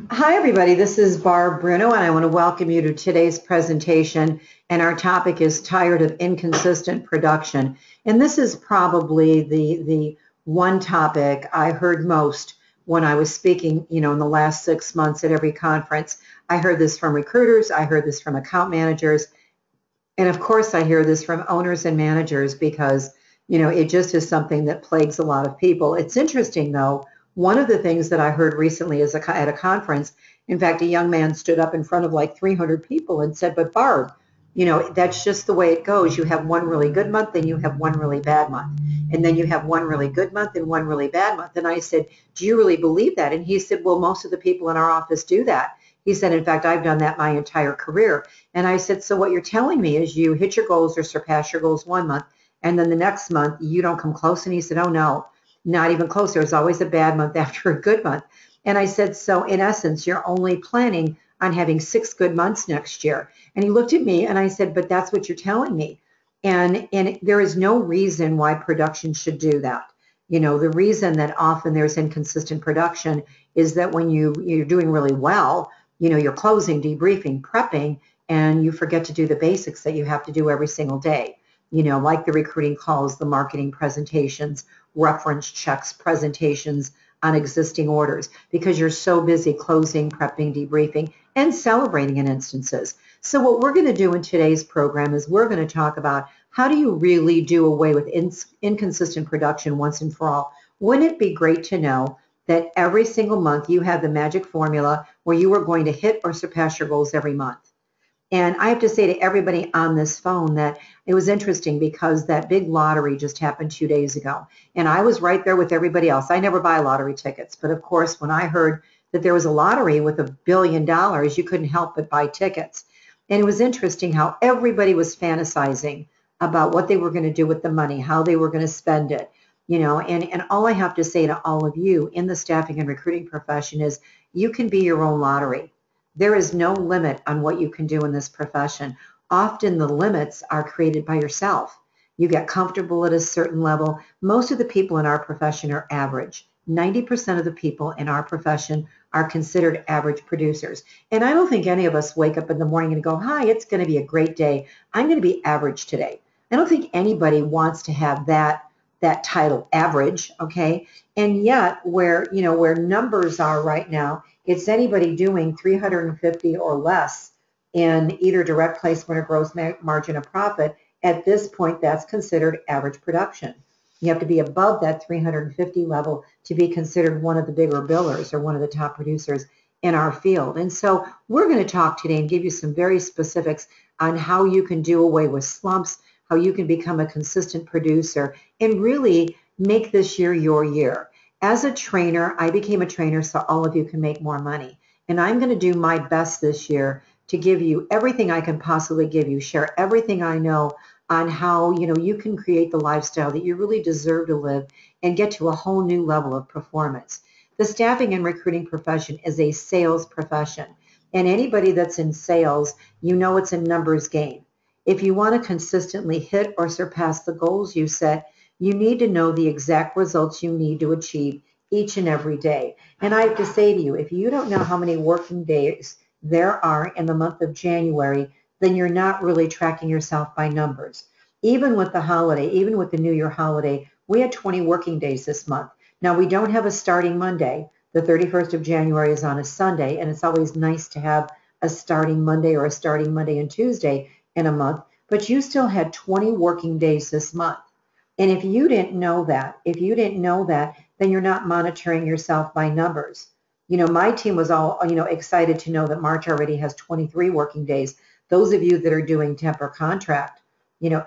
Hi, everybody. This is Barb Bruno, and I want to welcome you to today's presentation. And our topic is tired of inconsistent production. And this is probably the one topic I heard most when I was speaking, in the last 6 months at every conference. I heard this from recruiters. I heard this from account managers. And of course, I hear this from owners and managers because, it just is something that plagues a lot of people. It's interesting, though. One of the things that I heard recently is at a conference, in fact, a young man stood up in front of like 300 people and said, but Barb, that's just the way it goes. You have one really good month, then you have one really bad month. And then you have one really good month and one really bad month. And I said, do you really believe that? And he said, well, most of the people in our office do that. He said, in fact, I've done that my entire career. And I said, so what you're telling me is you hit your goals or surpass your goals one month, and then the next month you don't come close. And he said, oh, no, not even close. There's always a bad month after a good month. And I said, so in essence, you're only planning on having 6 good months next year. And he looked at me and I said, but that's what you're telling me. And there is no reason why production should do that. The reason that often there's inconsistent production is that when you're doing really well, you're closing, debriefing, prepping, and you forget to do the basics that you have to do every single day, like the recruiting calls, the marketing presentations, reference checks, presentations on existing orders, because you're so busy closing, prepping, debriefing, and celebrating in instances. So what we're going to do in today's program is we're going to talk about how do you really do away with inconsistent production once and for all. Wouldn't it be great to know that every single month you have the magic formula where you are going to hit or surpass your goals every month? And I have to say to everybody on this phone that it was interesting because that big lottery just happened 2 days ago. And I was right there with everybody else. I never buy lottery tickets. But of course, when I heard that there was a lottery with $1 billion, you couldn't help but buy tickets. And it was interesting how everybody was fantasizing about what they were going to do with the money, how they were going to spend it. And all I have to say to all of you in the staffing and recruiting profession is you can be your own lottery. There is no limit on what you can do in this profession. Often the limits are created by yourself. You get comfortable at a certain level. Most of the people in our profession are average. 90% of the people in our profession are considered average producers. And I don't think any of us wake up in the morning and go, hi, it's going to be a great day. I'm going to be average today. I don't think anybody wants to have that title, average, okay? And yet where numbers are right now, it's anybody doing 350 or less in either direct placement or gross margin of profit. At this point, that's considered average production. You have to be above that 350 level to be considered one of the bigger billers or one of the top producers in our field. And so we're going to talk today and give you some very specifics on how you can do away with slumps, how you can become a consistent producer, and really make this year your year. As a trainer, I became a trainer so all of you can make more money. And I'm going to do my best this year to give you everything I can possibly give you, share everything I know on how you can create the lifestyle that you really deserve to live and get to a whole new level of performance. The staffing and recruiting profession is a sales profession. And anybody that's in sales, it's a numbers game. If you want to consistently hit or surpass the goals you set, you need to know the exact results you need to achieve each and every day. And I have to say to you, if you don't know how many working days there are in the month of January, then you're not really tracking yourself by numbers. Even with the holiday, even with the New Year holiday, we had 20 working days this month. Now, we don't have a starting Monday. The 31st of January is on a Sunday, and it's always nice to have a starting Monday or a starting Monday and Tuesday in a month, but you still had 20 working days this month. And if you didn't know that, then you're not monitoring yourself by numbers. My team was all, excited to know that March already has 23 working days. Those of you that are doing temp or contract,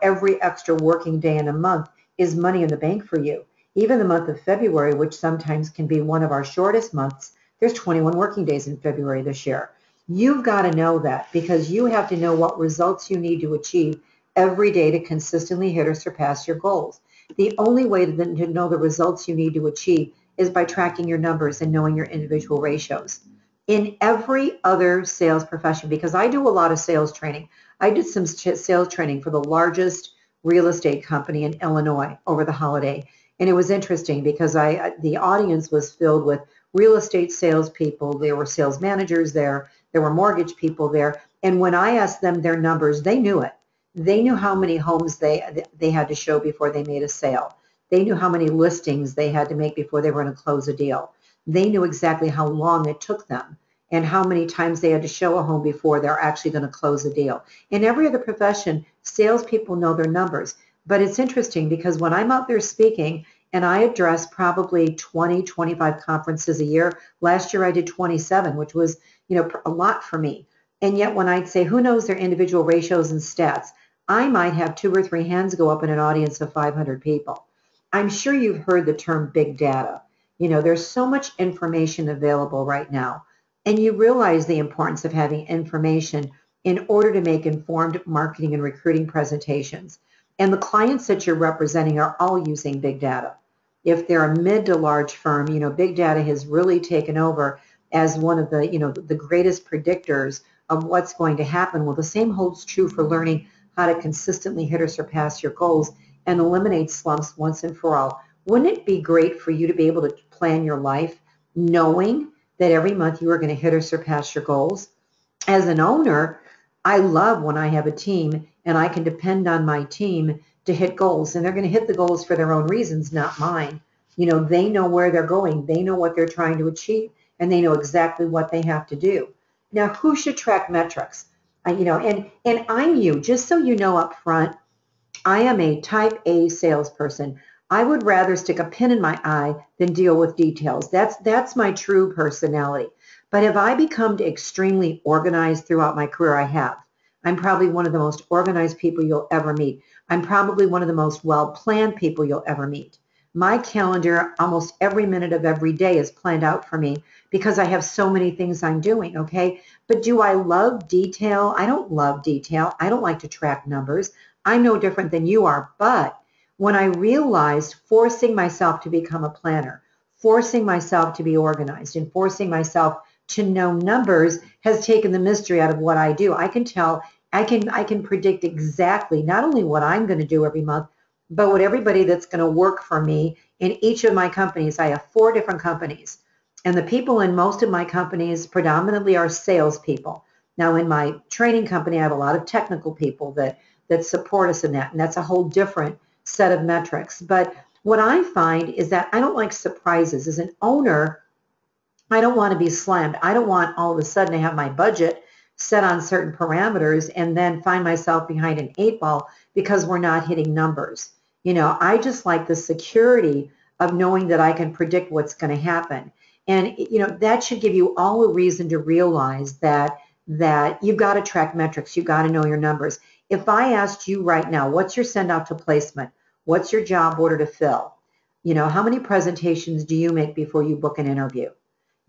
every extra working day in a month is money in the bank for you. Even the month of February, which sometimes can be one of our shortest months, there's 21 working days in February this year. You've got to know that because you have to know what results you need to achieve every day to consistently hit or surpass your goals. The only way to know the results you need to achieve is by tracking your numbers and knowing your individual ratios. In every other sales profession, because I do a lot of sales training, I did some sales training for the largest real estate company in Illinois over the holiday. And it was interesting because the audience was filled with real estate salespeople, there were sales managers there were mortgage people there. And when I asked them their numbers, they knew it. They knew how many homes they had to show before they made a sale. They knew how many listings they had to make before they were going to close a deal. They knew exactly how long it took them and how many times they had to show a home before they're actually going to close a deal. In every other profession, salespeople know their numbers. But it's interesting because when I'm out there speaking and I address probably 20, 25 conferences a year, last year I did 27, which was, a lot for me. And yet when I'd say, who knows their individual ratios and stats, I might have 2 or 3 hands go up in an audience of 500 people. I'm sure you've heard the term big data. There's so much information available right now. And you realize the importance of having information in order to make informed marketing and recruiting presentations. And the clients that you're representing are all using big data. If they're a mid to large firm, big data has really taken over as one of the greatest predictors of what's going to happen. Well, the same holds true for learning how to consistently hit or surpass your goals and eliminate slumps once and for all. Wouldn't it be great for you to be able to plan your life knowing that every month you are going to hit or surpass your goals? As an owner, I love when I have a team and I can depend on my team to hit goals, and they're going to hit the goals for their own reasons, not mine. They know where they're going, they know what they're trying to achieve, and they know exactly what they have to do. Now, who should track metrics? And I'm you, just so you know up front, I am a type A salesperson. I would rather stick a pin in my eye than deal with details. That's my true personality. But have I become extremely organized throughout my career? I have. I'm probably one of the most organized people you'll ever meet. I'm probably one of the most well-planned people you'll ever meet. My calendar, almost every minute of every day is planned out for me because I have so many things I'm doing, okay? But do I love detail? I don't love detail. I don't like to track numbers. I'm no different than you are. But when I realized forcing myself to become a planner, forcing myself to be organized, and forcing myself to know numbers has taken the mystery out of what I do. I can tell, I can predict exactly not only what I'm going to do every month, but what everybody that's going to work for me in each of my companies. I have 4 different companies, and the people in most of my companies predominantly are salespeople. Now, in my training company, I have a lot of technical people that support us in that, and that's a whole different set of metrics. But what I find is that I don't like surprises. As an owner, I don't want to be slammed. I don't want all of a sudden to have my budget set on certain parameters and then find myself behind an 8 ball because we're not hitting numbers. I just like the security of knowing that I can predict what's going to happen. And, that should give you all a reason to realize that you've got to track metrics. You've got to know your numbers. If I asked you right now, what's your send out to placement? What's your job order to fill? How many presentations do you make before you book an interview?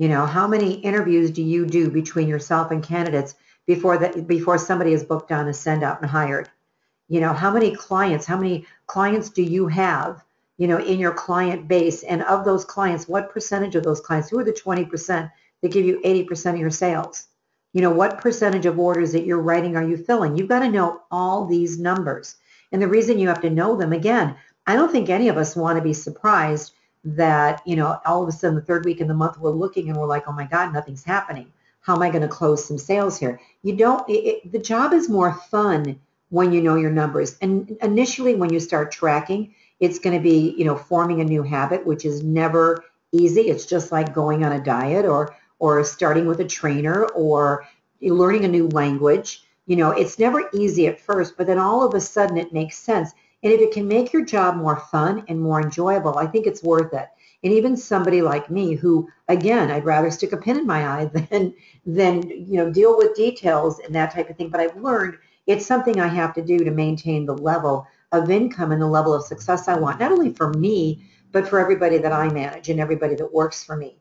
How many interviews do you do between yourself and candidates before somebody is booked on a send out and hired? How many clients do you have, in your client base? And of those clients, what percentage of those clients, who are the 20% that give you 80% of your sales? What percentage of orders that you're writing are you filling? You've got to know all these numbers. And the reason you have to know them, again, I don't think any of us want to be surprised that, all of a sudden the 3rd week in the month we're looking and we're like, oh my God, nothing's happening. How am I going to close some sales here? The job is more fun when you know your numbers. And initially when you start tracking, it's going to be, forming a new habit, which is never easy. It's just like going on a diet or starting with a trainer or learning a new language. It's never easy at first, but then all of a sudden it makes sense. And if it can make your job more fun and more enjoyable, I think it's worth it. And even somebody like me who, again, I'd rather stick a pin in my eye than deal with details and that type of thing. But I've learned it's something I have to do to maintain the level of income and the level of success I want, not only for me, but for everybody that I manage and everybody that works for me.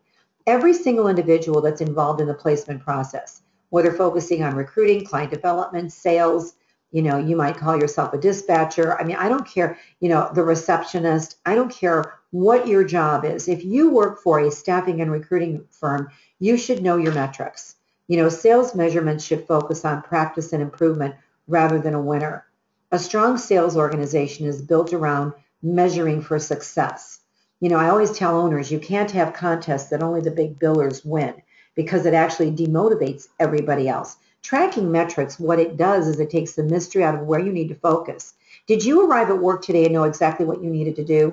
Every single individual that's involved in the placement process, whether focusing on recruiting, client development, sales, you might call yourself a dispatcher. I mean, I don't care, the receptionist. I don't care what your job is. If you work for a staffing and recruiting firm, you should know your metrics. Sales measurements should focus on practice and improvement rather than a winner. A strong sales organization is built around measuring for success. I always tell owners, you can't have contests that only the big billers win because it actually demotivates everybody else. Tracking metrics, what it does is it takes the mystery out of where you need to focus. Did you arrive at work today and know exactly what you needed to do?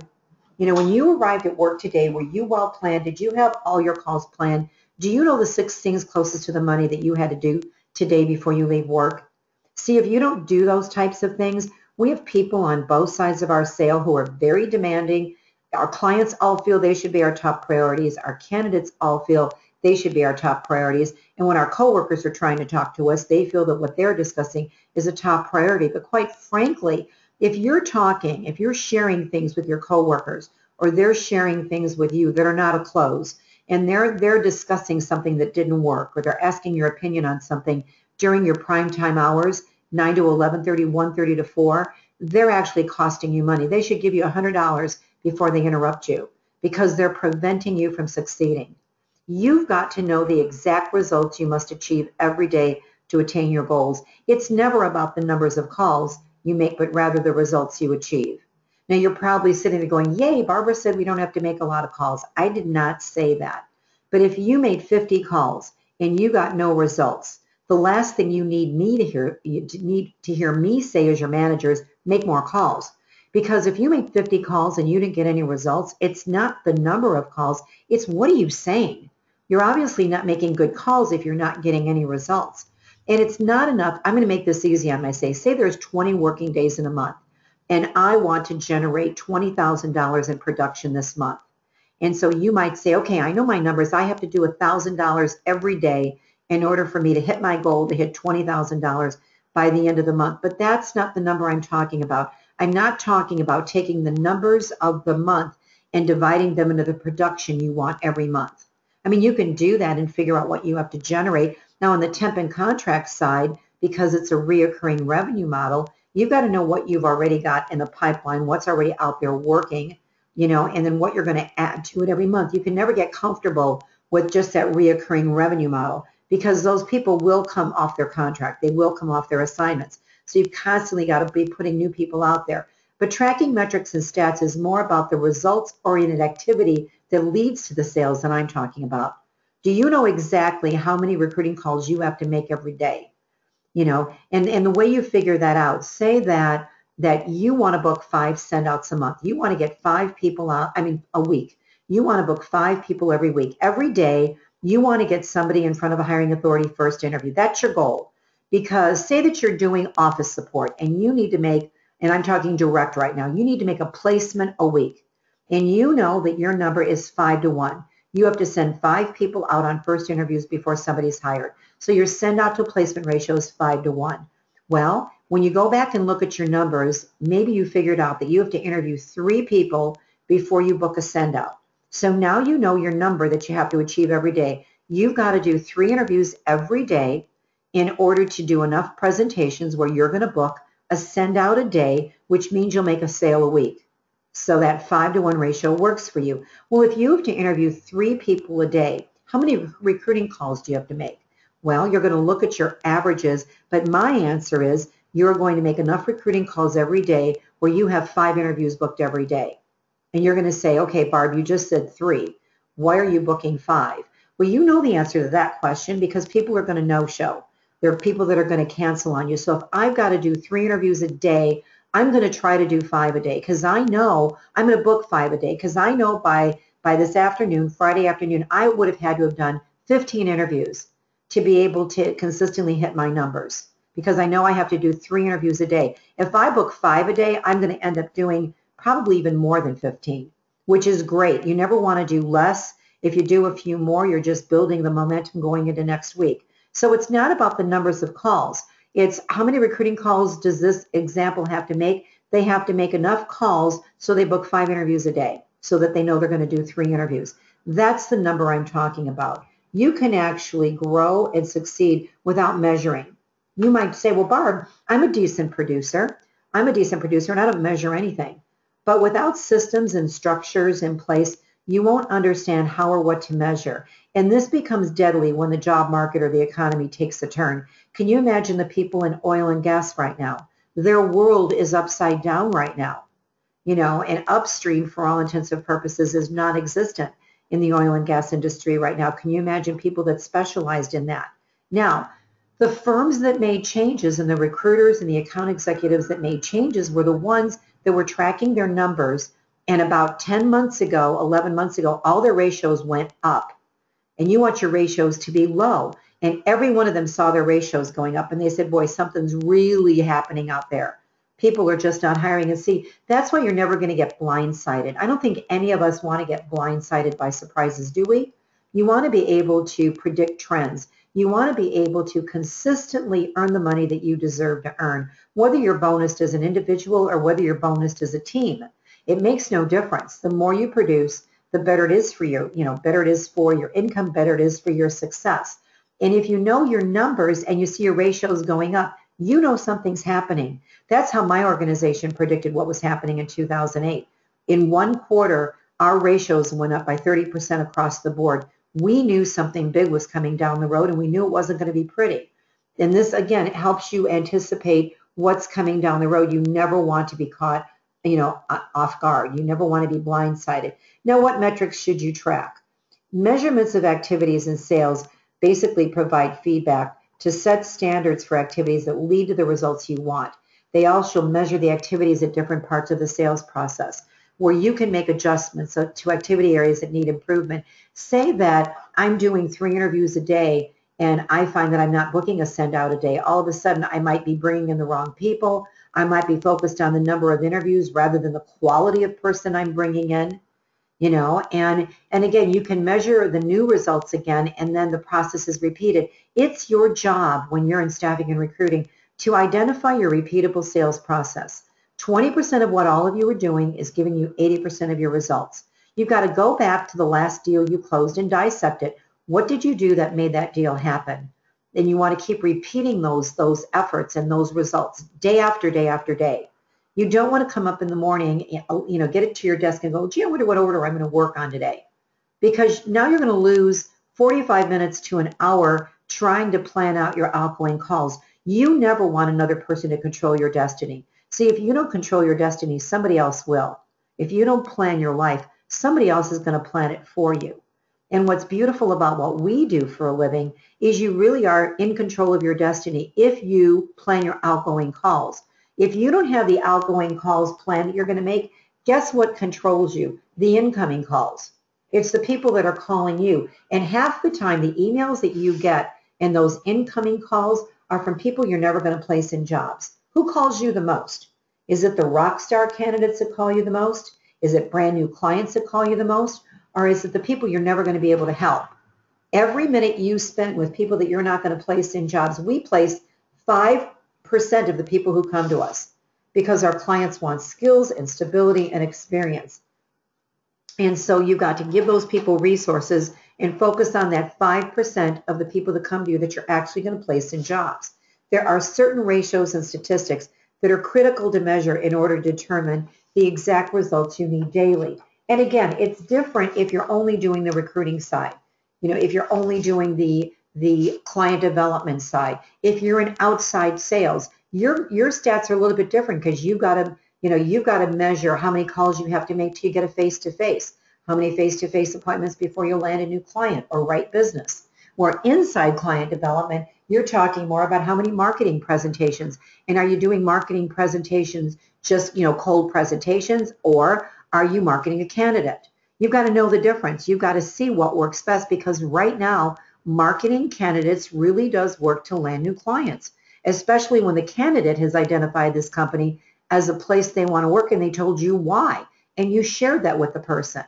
When you arrived at work today, were you well planned? Did you have all your calls planned? Do you know the 6 things closest to the money that you had to do today before you leave work? See, if you don't do those types of things, we have people on both sides of our sale who are very demanding. Our clients all feel they should be our top priorities. Our candidates all feel they should be our top priorities. And when our coworkers are trying to talk to us, they feel that what they're discussing is a top priority. But quite frankly, if you're sharing things with your coworkers, or they're sharing things with you that are not a close, and they're discussing something that didn't work, or they're asking your opinion on something during your prime time hours, 9 to 11:30, 1:30 to 4, they're actually costing you money. They should give you $100 before they interrupt you because they're preventing you from succeeding. You've got to know the exact results you must achieve every day to attain your goals. It's never about the numbers of calls you make, but rather the results you achieve. Now, you're probably sitting there going, yay, Barbara said we don't have to make a lot of calls. I did not say that. But if you made 50 calls and you got no results, the last thing you need to hear me say as your manager is make more calls. Because if you make 50 calls and you didn't get any results, it's not the number of calls, it's what are you saying? You're obviously not making good calls if you're not getting any results. And it's not enough. I'm going to make this easy on myself. Say there's 20 working days in a month, and I want to generate $20,000 in production this month. And so you might say, okay, I know my numbers. I have to do $1,000 every day in order for me to hit my goal to hit $20,000 by the end of the month. But that's not the number I'm talking about. I'm not talking about taking the numbers of the month and dividing them into the production you want every month. I mean, you can do that and figure out what you have to generate. Now, on the temp and contract side, because it's a reoccurring revenue model, you've got to know what you've already got in the pipeline, what's already out there working, and then what you're going to add to it every month. You can never get comfortable with just that reoccurring revenue model because those people will come off their contract. They will come off their assignments. So you've constantly got to be putting new people out there. But tracking metrics and stats is more about the results-oriented activity that leads to the sales that I'm talking about. Do you know exactly how many recruiting calls you have to make every day? And the way you figure that out, say that you want to book 5 send-outs a month. You want to get 5 people out, a week. You want to book 5 people every week. Every day, you want to get somebody in front of a hiring authority first interview. That's your goal. Because say that you're doing office support and you need to make, and I'm talking direct right now, you need to make a placement a week. And you know that your number is 5 to 1. You have to send 5 people out on first interviews before somebody's hired. So your send out to placement ratio is 5 to 1. Well, when you go back and look at your numbers, maybe you figured out that you have to interview 3 people before you book a send out. So now you know your number that you have to achieve every day. You've got to do 3 interviews every day in order to do enough presentations where you're going to book a send out a day, which means you'll make a sale a week. So that 5 to 1 ratio works for you. Well, if you have to interview 3 people a day, how many recruiting calls do you have to make? Well, you're going to look at your averages, but my answer is you're going to make enough recruiting calls every day where you have 5 interviews booked every day. And you're going to say, okay, Barb, you just said 3. Why are you booking 5? Well, you know the answer to that question because people are going to no-show. There are people that are going to cancel on you. So if I've got to do 3 interviews a day, I'm going to try to do 5 a day because I know I'm going to book 5 a day because I know by this afternoon, Friday afternoon, I would have had to have done 15 interviews to be able to consistently hit my numbers because I know I have to do 3 interviews a day. If I book 5 a day, I'm going to end up doing probably even more than 15, which is great. You never want to do less. If you do a few more, you're just building the momentum going into next week. So it's not about the numbers of calls. It's how many recruiting calls does this example have to make? They have to make enough calls so they book 5 interviews a day so that they know they're going to do 3 interviews. That's the number I'm talking about. You can actually grow and succeed without measuring. You might say, well, Barb, I'm a decent producer. I'm a decent producer and I don't measure anything. But without systems and structures in place, you won't understand how or what to measure. And this becomes deadly when the job market or the economy takes a turn. Can you imagine the people in oil and gas right now? Their world is upside down right now. and upstream, for all intents and purposes, is non-existent in the oil and gas industry right now. Can you imagine people that specialized in that? Now, the firms that made changes and the recruiters and the account executives that made changes were the ones that were tracking their numbers. And about 10 months ago, 11 months ago, all their ratios went up. And you want your ratios to be low. And every one of them saw their ratios going up. And they said, boy, something's really happening out there. People are just not hiring. And see, that's why you're never going to get blindsided. I don't think any of us want to get blindsided by surprises, do we? You want to be able to predict trends. You want to be able to consistently earn the money that you deserve to earn, whether you're bonused as an individual or whether you're bonused as a team. It makes no difference. The more you produce, the better it is for you. Better it is for your income, better it is for your success. And if you know your numbers and you see your ratios going up, you know something's happening. That's how my organization predicted what was happening in 2008. In one quarter, our ratios went up by 30% across the board. We knew something big was coming down the road, and we knew it wasn't going to be pretty. And this, again, it helps you anticipate what's coming down the road. You never want to be caught, off guard. You never want to be blindsided. Now, what metrics should you track? Measurements of activities in sales basically provide feedback to set standards for activities that lead to the results you want. They also measure the activities at different parts of the sales process where you can make adjustments to activity areas that need improvement. Say that I'm doing 3 interviews a day and I find that I'm not booking a send out a day. All of a sudden, I might be bringing in the wrong people. I might be focused on the number of interviews rather than the quality of person I'm bringing in. And again, you can measure the new results again, and then the process is repeated. It's your job when you're in staffing and recruiting to identify your repeatable sales process. 20% of what all of you are doing is giving you 80% of your results. You've got to go back to the last deal you closed and dissect it. What did you do that made that deal happen? And you want to keep repeating those efforts and those results day after day after day. You don't want to come up in the morning, get it to your desk and go, gee, I wonder what order I'm going to work on today. Because now you're going to lose 45 minutes to an hour trying to plan out your outgoing calls. You never want another person to control your destiny. See, if you don't control your destiny, somebody else will. If you don't plan your life, somebody else is going to plan it for you. And what's beautiful about what we do for a living is you really are in control of your destiny if you plan your outgoing calls. If you don't have the outgoing calls planned that you're going to make, guess what controls you? The incoming calls. It's the people that are calling you. And half the time, the emails that you get and those incoming calls are from people you're never going to place in jobs. Who calls you the most? Is it the rock star candidates that call you the most? Is it brand new clients that call you the most? Or is it the people you're never going to be able to help? Every minute you spend with people that you're not going to place in jobs, we place 5% of the people who come to us because our clients want skills and stability and experience. And so you've got to give those people resources and focus on that 5% of the people that come to you that you're actually going to place in jobs. There are certain ratios and statistics that are critical to measure in order to determine the exact results you need daily. And again, it's different if you're only doing the recruiting side. If you're only doing the client development side. If you're in outside sales, your stats are a little bit different because you've got to measure how many calls you have to make till you get a face-to-face, how many face-to-face appointments before you land a new client or write business. Or inside client development, you're talking more about how many marketing presentations, and are you doing marketing presentations just cold presentations, or are you marketing a candidate? You've got to know the difference. You've got to see what works best, because right now marketing candidates really does work to land new clients, especially when the candidate has identified this company as a place they want to work and they told you why, and you shared that with the person.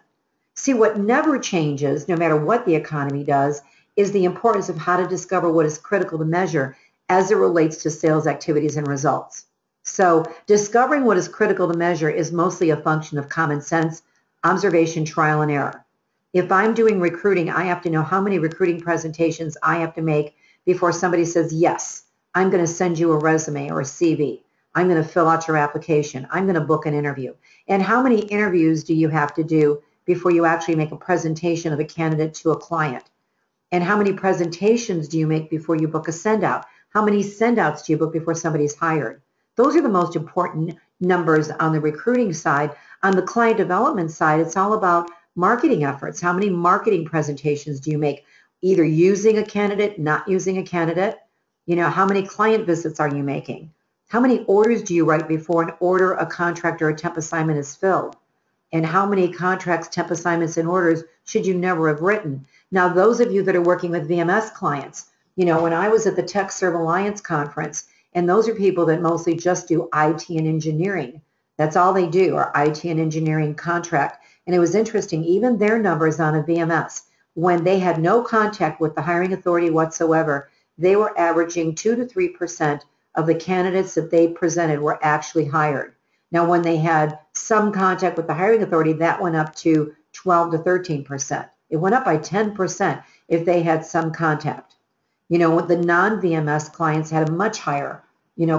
See, what never changes, no matter what the economy does, is the importance of how to discover what is critical to measure as it relates to sales activities and results. So discovering what is critical to measure is mostly a function of common sense, observation, trial, and error. If I'm doing recruiting, I have to know how many recruiting presentations I have to make before somebody says, yes, I'm going to send you a resume or a CV. I'm going to fill out your application. I'm going to book an interview. And how many interviews do you have to do before you actually make a presentation of a candidate to a client? And how many presentations do you make before you book a send out? How many send outs do you book before somebody's hired? Those are the most important numbers on the recruiting side. On the client development side, it's all about marketing efforts. How many marketing presentations do you make, either using a candidate, not using a candidate? How many client visits are you making? How many orders do you write before an order, a contract, or a temp assignment is filled? And how many contracts, temp assignments, and orders should you never have written? Now, those of you that are working with VMS clients, when I was at the TechServe Alliance conference, and those are people that mostly just do IT and engineering. That's all they do, are IT and engineering contract. And it was interesting, even their numbers on a VMS, when they had no contact with the hiring authority whatsoever, they were averaging 2 to 3% of the candidates that they presented were actually hired. Now, when they had some contact with the hiring authority, that went up to 12 to 13%. It went up by 10% if they had some contact. The non-VMS clients had a much higher,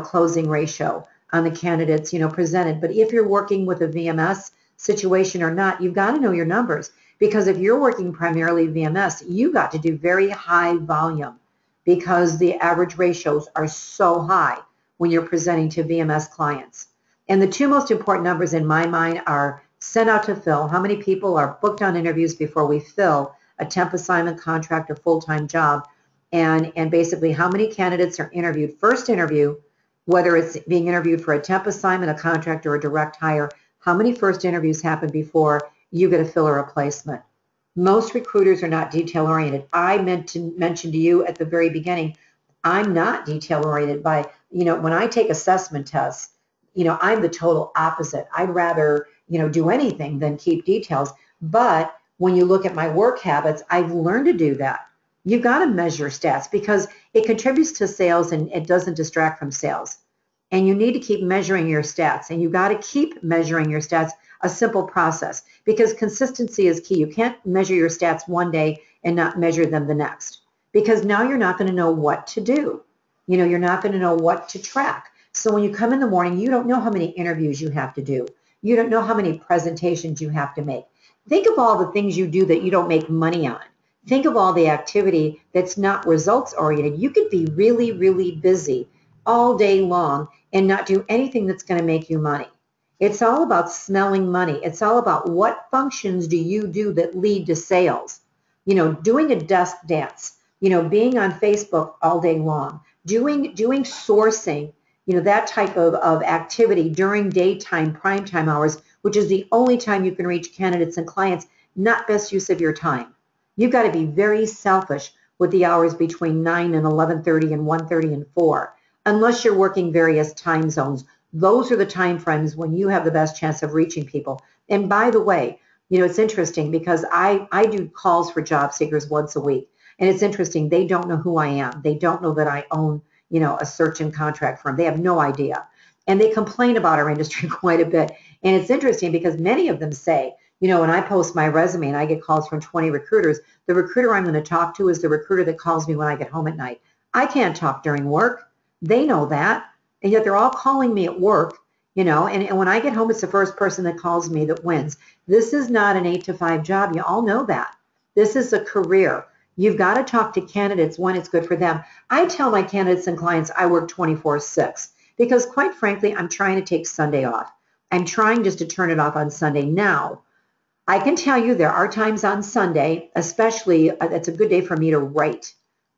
closing ratio on the candidates, presented. But if you're working with a VMS situation or not, you've got to know your numbers. Because if you're working primarily VMS, you got to do very high volume because the average ratios are so high when you're presenting to VMS clients. And the two most important numbers in my mind are sent out to fill. How many people are booked on interviews before we fill a temp assignment, contract, or full-time job? And basically how many candidates are interviewed, first interview, whether it's being interviewed for a temp assignment, a contract, or a direct hire, how many first interviews happen before you get a fill or replacement? Most recruiters are not detail-oriented. I meant to mention to you at the very beginning, I'm not detail-oriented. When I take assessment tests, I'm the total opposite. I'd rather, do anything than keep details. But when you look at my work habits, I've learned to do that. You've got to measure stats because it contributes to sales and it doesn't distract from sales. And you need to keep measuring your stats, and you've got to keep measuring your stats, a simple process, because consistency is key. You can't measure your stats one day and not measure them the next, because now you're not going to know what to do. You're not going to know what to track. So when you come in the morning, you don't know how many interviews you have to do. You don't know how many presentations you have to make. Think of all the things you do that you don't make money on. Think of all the activity that's not results oriented. You could be really, really busy all day long and not do anything that's going to make you money. It's all about smelling money. It's all about what functions do you do that lead to sales. Doing a desk dance, being on Facebook all day long, doing sourcing, that type of activity during daytime, primetime hours, which is the only time you can reach candidates and clients, not best use of your time. You've got to be very selfish with the hours between 9 and 11:30 and 1:30 and 4, unless you're working various time zones. Those are the time frames when you have the best chance of reaching people. And by the way, it's interesting because I do calls for job seekers once a week. And it's interesting, they don't know who I am. They don't know that I own, a search and contract firm. They have no idea. And they complain about our industry quite a bit. And it's interesting because many of them say, when I post my resume and I get calls from 20 recruiters, the recruiter I'm going to talk to is the recruiter that calls me when I get home at night. I can't talk during work. They know that. And yet they're all calling me at work, and when I get home, it's the first person that calls me that wins. This is not an 8 to 5 job. You all know that. This is a career. You've got to talk to candidates when it's good for them. I tell my candidates and clients I work 24/6 because, quite frankly, I'm trying to take Sunday off. I'm trying just to turn it off on Sunday. Now, I can tell you there are times on Sunday, especially, it's a good day for me to write.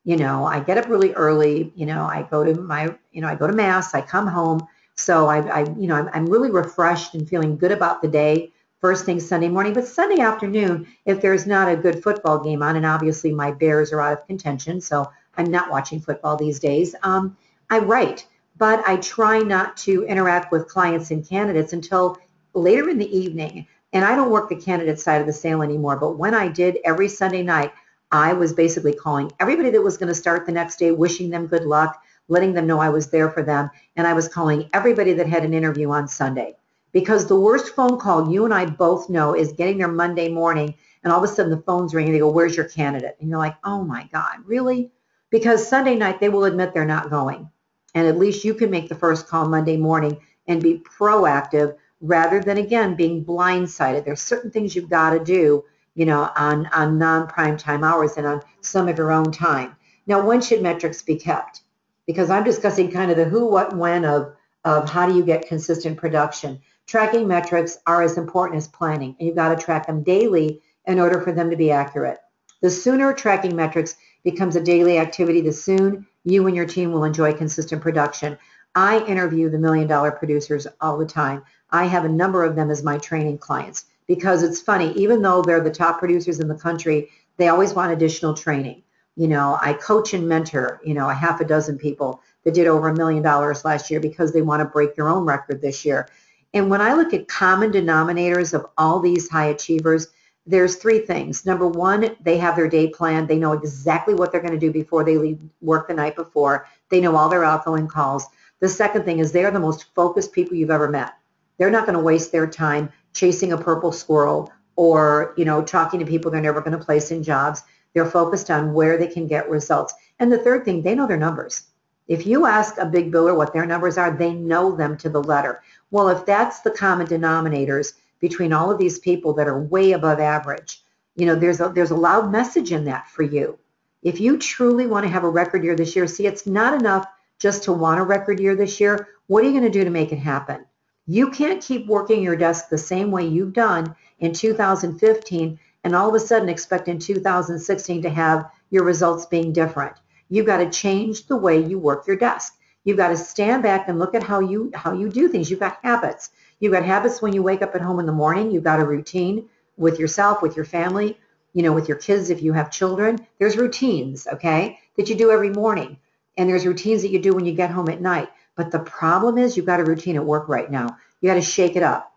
I get up really early. I go to mass. I come home. So I'm really refreshed and feeling good about the day. First thing Sunday morning, but Sunday afternoon, if there's not a good football game on, and obviously my Bears are out of contention, so I'm not watching football these days. I write, but I try not to interact with clients and candidates until later in the evening. And I don't work the candidate side of the sale anymore, but when I did every Sunday night, I was basically calling everybody that was going to start the next day, wishing them good luck, letting them know I was there for them, and I was calling everybody that had an interview on Sunday. Because the worst phone call you and I both know is getting there Monday morning, and all of a sudden the phone's ringing, they go, "Where's your candidate?" And you're like, "Oh my God, really?" Because Sunday night they will admit they're not going. And at least you can make the first call Monday morning and be proactive rather than, again, being blindsided. There's certain things you've got to do, on non-prime time hours and on some of your own time. Now, when should metrics be kept? Because I'm discussing kind of the who, what, when of of how do you get consistent production. Tracking metrics are as important as planning, and you've got to track them daily in order for them to be accurate. The sooner tracking metrics becomes a daily activity, the soon you and your team will enjoy consistent production. I interview the $1 million producers all the time. I have a number of them as my training clients because it's funny, even though they're the top producers in the country, they always want additional training. I coach and mentor, a half a dozen people that did over $1 million last year because they want to break their own record this year. And when I look at common denominators of all these high achievers, there's three things. Number one, they have their day planned. They know exactly what they're going to do before they leave work the night before. They know all their outgoing calls. The second thing is they are the most focused people you've ever met. They're not going to waste their time chasing a purple squirrel or, talking to people they're never going to place in jobs. They're focused on where they can get results. And the third thing, they know their numbers. If you ask a big biller what their numbers are, they know them to the letter. Well, if that's the common denominators between all of these people that are way above average, there's a loud message in that for you. If you truly want to have a record year this year, see, it's not enough just to want a record year this year. What are you going to do to make it happen? You can't keep working your desk the same way you've done in 2015 and all of a sudden expect in 2016 to have your results being different. You've got to change the way you work your desk. You've got to stand back and look at how you do things. You've got habits. You've got habits when you wake up at home in the morning. You've got a routine with yourself, with your family, with your kids if you have children. There's routines, okay, that you do every morning. And there's routines that you do when you get home at night. But the problem is you've got a routine at work right now. You got to shake it up.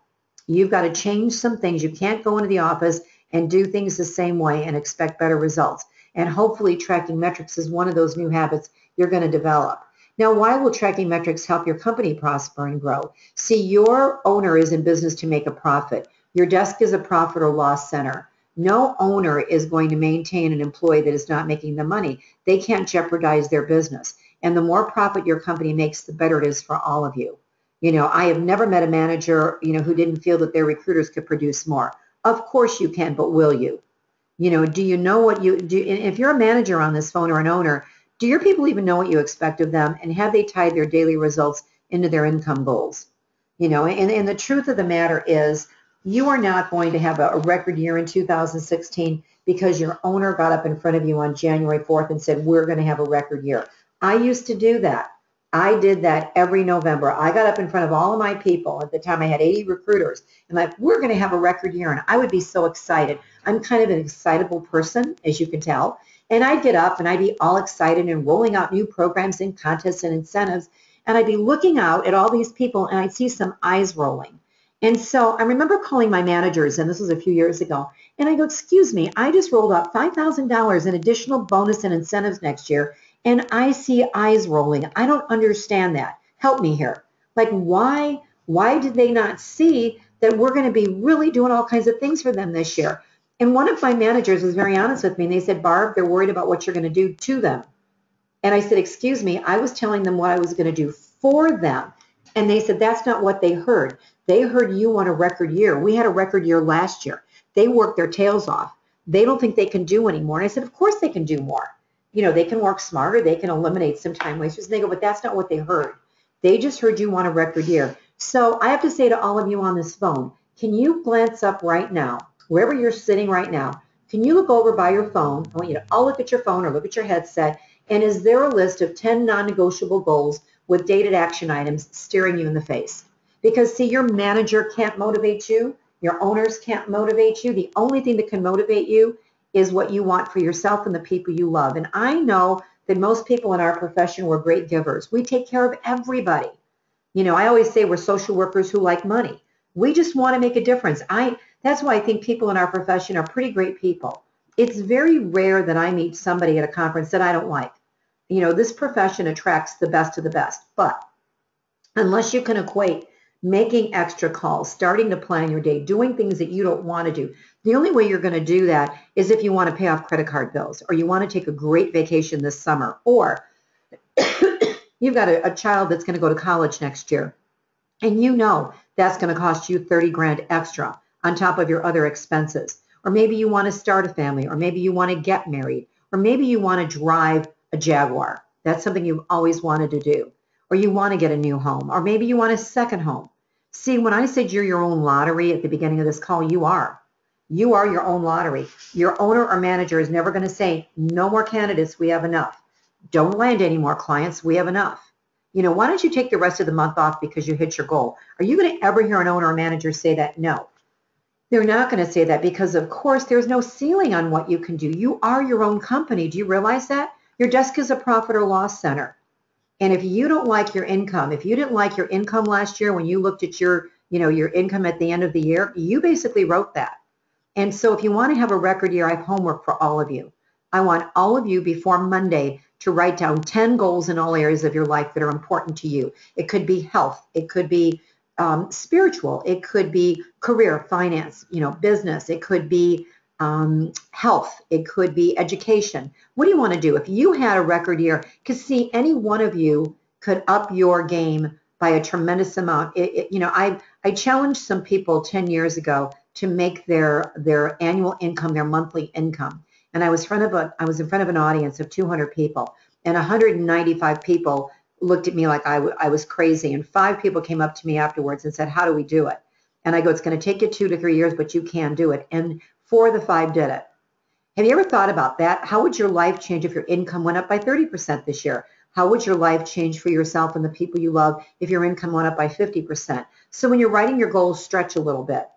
You've got to change some things. You can't go into the office and do things the same way and expect better results. And hopefully tracking metrics is one of those new habits you're going to develop. Now, why will tracking metrics help your company prosper and grow? See, your owner is in business to make a profit. Your desk is a profit or loss center. No owner is going to maintain an employee that is not making the money. They can't jeopardize their business. And the more profit your company makes, the better it is for all of you. I have never met a manager, who didn't feel that their recruiters could produce more. Of course you can, but will you? Do you know what you do? If you're a manager on this phone or an owner, do your people even know what you expect of them? And have they tied their daily results into their income goals? And the truth of the matter is you are not going to have a record year in 2016 because your owner got up in front of you on January 4th and said, we're going to have a record year. I used to do that. I did that every November. I got up in front of all of my people. At the time I had 80 recruiters and we're going to have a record year. And I would be so excited. I'm kind of an excitable person, as you can tell. And I'd get up and I'd be all excited and rolling out new programs and contests and incentives. And I'd be looking out at all these people and I'd see some eyes rolling. And so I remember calling my managers, and this was a few years ago, and I go, excuse me, I just rolled out $5,000 in additional bonus and incentives next year. And I see eyes rolling. I don't understand that. Help me here. Why did they not see that we're going to be really doing all kinds of things for them this year? And one of my managers was very honest with me, and they said, Barb, they're worried about what you're going to do to them. And I said, excuse me, I was telling them what I was going to do for them. And they said, that's not what they heard. They heard you want a record year. We had a record year last year. They worked their tails off. They don't think they can do anymore. And I said, of course they can do more. They can work smarter. They can eliminate some time wasters. And they go, but that's not what they heard. They just heard you want a record year. So I have to say to all of you on this phone, can you glance up right now, wherever you're sitting right now, can you look over by your phone? I want you to all look at your phone or look at your headset. And is there a list of 10 non-negotiable goals with dated action items staring you in the face? Because see, your manager can't motivate you. Your owners can't motivate you. The only thing that can motivate you is what you want for yourself and the people you love. And I know that most people in our profession, we're great givers. We take care of everybody. I always say we're social workers who like money. We just want to make a difference. That's why I think people in our profession are pretty great people. It's very rare that I meet somebody at a conference that I don't like. This profession attracts the best of the best. But unless you can equate making extra calls, starting to plan your day, doing things that you don't want to do, the only way you're going to do that is if you want to pay off credit card bills, or you want to take a great vacation this summer, or you've got a child that's going to go to college next year, and that's going to cost you 30 grand extra on top of your other expenses. Or maybe you want to start a family, or maybe you want to get married, or maybe you want to drive a Jaguar. That's something you've always wanted to do. or you want to get a new home, or maybe you want a second home. See, when I said you're your own lottery at the beginning of this call, you are. You are your own lottery. Your owner or manager is never going to say, no more candidates, we have enough. Don't land any more clients, we have enough. Why don't you take the rest of the month off because you hit your goal? Are you going to ever hear an owner or manager say that? No. They're not going to say that because, of course, there's no ceiling on what you can do. You are your own company. Do you realize that? Your desk is a profit or loss center. And if you don't like your income, if you didn't like your income last year when you looked at your income at the end of the year, you basically wrote that. And so if you want to have a record year, I have homework for all of you. I want all of you before Monday to write down 10 goals in all areas of your life that are important to you. It could be health. It could be spiritual. It could be career, finance, business. It could be health. It could be education. What do you want to do? If you had a record year, because see, any one of you could up your game by a tremendous amount. I challenged some people 10 years ago to make their annual income their monthly income. And I was in front of an audience of 200 people, and 195 people looked at me like I was crazy. And 5 people came up to me afterwards and said, how do we do it? And I go, it's going to take you 2 to 3 years, but you can do it. And 4 of the 5 did it. Have you ever thought about that? How would your life change if your income went up by 30% this year? How would your life change for yourself and the people you love if your income went up by 50%? So when you're writing your goals, stretch a little bit.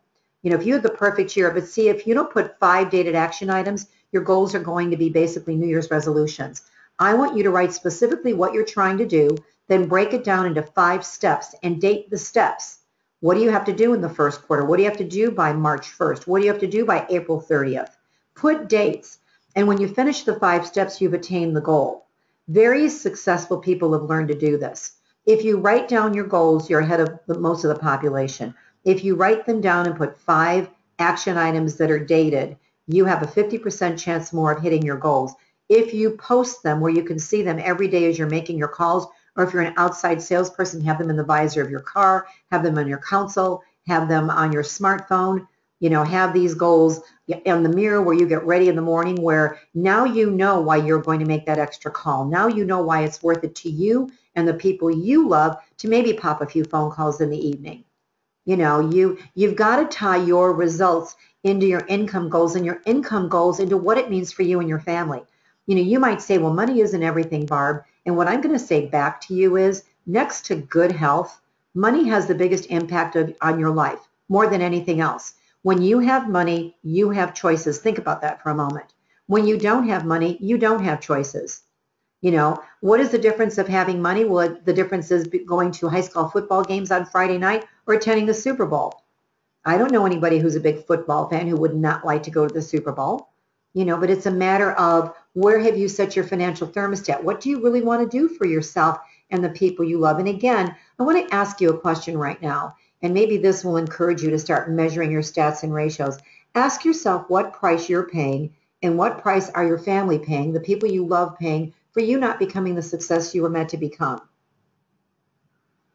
If you had the perfect year, but see, if you don't put 5 dated action items, your goals are going to be basically New Year's resolutions. I want you to write specifically what you're trying to do, then break it down into 5 steps and date the steps. What do you have to do in the first quarter? What do you have to do by March 1st? What do you have to do by April 30th? Put dates. And when you finish the 5 steps, you've attained the goal. Very successful people have learned to do this. If you write down your goals, you're ahead of most of the population. If you write them down and put 5 action items that are dated, you have a 50% chance more of hitting your goals. If you post them where you can see them every day as you're making your calls, or if you're an outside salesperson, have them in the visor of your car, have them on your console, have them on your smartphone, have these goals in the mirror where you get ready in the morning, where now you know why you're going to make that extra call. Now you know why it's worth it to you and the people you love to maybe pop a few phone calls in the evening. You've got to tie your results into your income goals and your income goals into what it means for you and your family. You might say, well, money isn't everything, Barb. And what I'm going to say back to you is, next to good health, money has the biggest impact on your life, more than anything else. When you have money, you have choices. Think about that for a moment. When you don't have money, you don't have choices. What is the difference of having money? Well, the difference is going to high school football games on Friday night or attending the Super Bowl. I don't know anybody who's a big football fan who would not like to go to the Super Bowl. But it's a matter of, where have you set your financial thermostat? What do you really want to do for yourself and the people you love? And again, I want to ask you a question right now, and maybe this will encourage you to start measuring your stats and ratios. Ask yourself what price you're paying and what price are your family paying, the people you love paying, for you not becoming the success you were meant to become.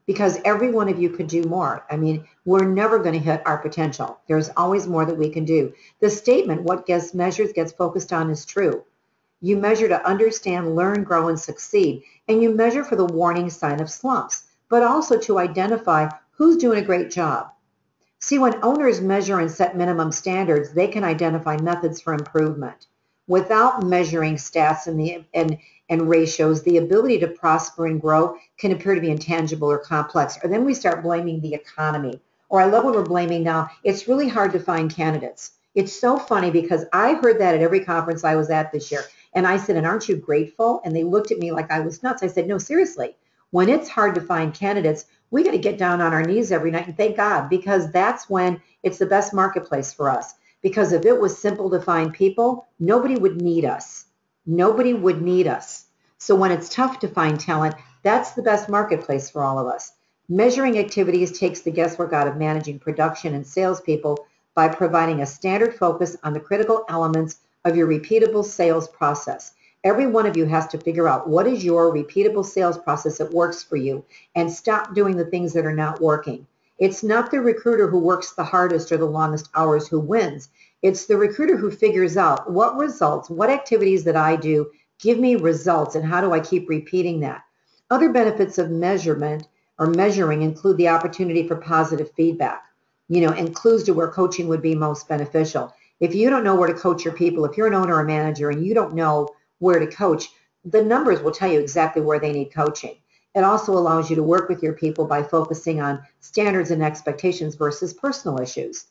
Because every one of you could do more. We're never going to hit our potential. There's always more that we can do. The statement, what gets measured gets focused on, is true. You measure to understand, learn, grow, and succeed. And you measure for the warning sign of slumps, but also to identify who's doing a great job. See, when owners measure and set minimum standards, they can identify methods for improvement. Without measuring stats and ratios, the ability to prosper and grow can appear to be intangible or complex. Or then we start blaming the economy. Or I love what we're blaming now. It's really hard to find candidates. It's so funny because I heard that at every conference I was at this year. And I said, and aren't you grateful? And they looked at me like I was nuts. I said, no, seriously. When it's hard to find candidates, we got to get down on our knees every night and thank God, because that's when it's the best marketplace for us. Because if it was simple to find people, nobody would need us. Nobody would need us. So when it's tough to find talent, that's the best marketplace for all of us. Measuring activities takes the guesswork out of managing production and salespeople by providing a standard focus on the critical elements of your repeatable sales process. Every one of you has to figure out what is your repeatable sales process that works for you and stop doing the things that are not working. It's not the recruiter who works the hardest or the longest hours who wins. It's the recruiter who figures out what results, what activities that I do give me results, and how do I keep repeating that. Other benefits of measurement or measuring include the opportunity for positive feedback, and clues to where coaching would be most beneficial. If you don't know where to coach your people, if you're an owner or manager and you don't know where to coach, the numbers will tell you exactly where they need coaching. It also allows you to work with your people by focusing on standards and expectations versus personal issues.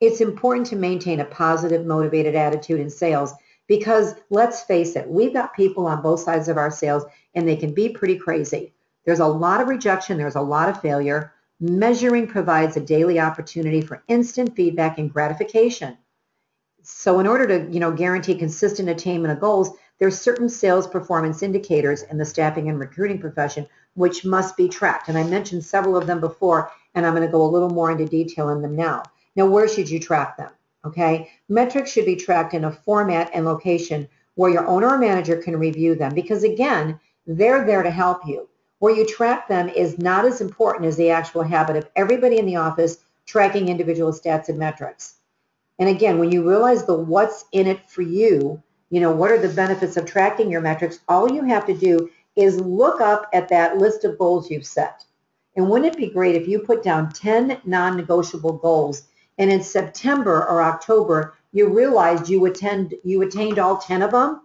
It's important to maintain a positive, motivated attitude in sales because let's face it, we've got people on both sides of our sales and they can be pretty crazy. There's a lot of rejection, there's a lot of failure. Measuring provides a daily opportunity for instant feedback and gratification. So in order to, guarantee consistent attainment of goals, there's certain sales performance indicators in the staffing and recruiting profession which must be tracked. And I mentioned several of them before, and I'm going to go a little more into detail in them now. Now, where should you track them? Okay, metrics should be tracked in a format and location where your owner or manager can review them because, again, they're there to help you. Where you track them is not as important as the actual habit of everybody in the office tracking individual stats and metrics. And again, when you realize the what's in it for you, what are the benefits of tracking your metrics, all you have to do is look up at that list of goals you've set. And wouldn't it be great if you put down 10 non-negotiable goals and in September or October, you realized you attained all 10 of them?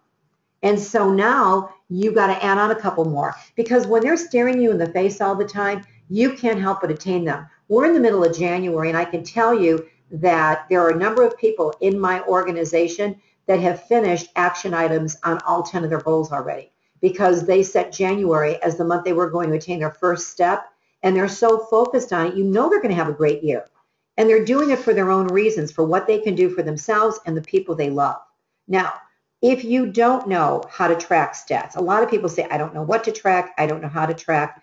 And so now you got to add on a couple more because when they're staring you in the face all the time, you can't help but attain them. We're in the middle of January, and I can tell you that there are a number of people in my organization that have finished action items on all 10 of their goals already because they set January as the month they were going to attain their first step, and they're so focused on it, they're going to have a great year. And they're doing it for their own reasons, for what they can do for themselves and the people they love. Now, if you don't know how to track stats, a lot of people say, I don't know what to track, I don't know how to track.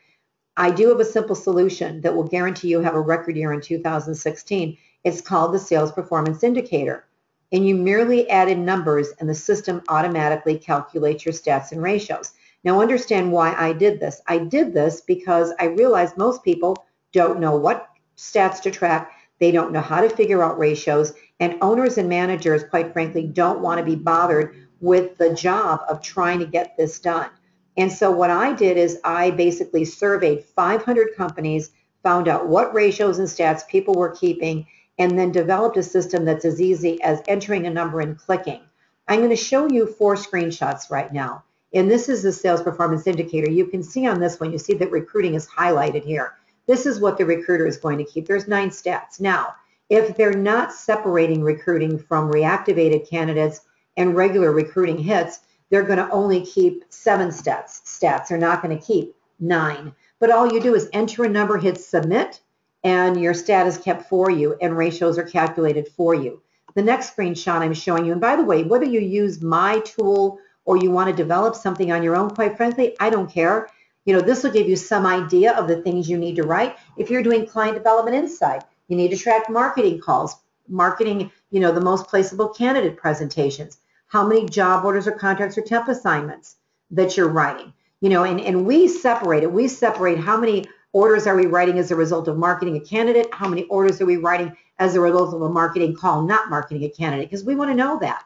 I do have a simple solution that will guarantee you have a record year in 2016. It's called the Sales Performance Indicator. And you merely add in numbers and the system automatically calculates your stats and ratios. Now understand why I did this. I did this because I realized most people don't know what stats to track. They don't know how to figure out ratios. And owners and managers, quite frankly, don't want to be bothered with the job of trying to get this done. And so what I did is I basically surveyed 500 companies, found out what ratios and stats people were keeping, and then developed a system that's as easy as entering a number and clicking. I'm going to show you 4 screenshots right now. And this is the sales performance indicator. You can see on this one, you see that recruiting is highlighted here. This is what the recruiter is going to keep. There's 9 stats. Now, if they're not separating recruiting from reactivated candidates and regular recruiting hits, they're going to only keep 7 stats. They're not going to keep 9. But all you do is enter a number, hit submit, and your stat is kept for you and ratios are calculated for you. The next screenshot I'm showing you, and by the way, whether you use my tool or you want to develop something on your own, quite frankly, I don't care. This will give you some idea of the things you need to write. If you're doing client development insight, you need to track marketing calls, marketing, the most placeable candidate presentations, how many job orders or contracts or temp assignments that you're writing, and we separate it. We separate how many orders are we writing as a result of marketing a candidate, how many orders are we writing as a result of a marketing call, not marketing a candidate, because we want to know that.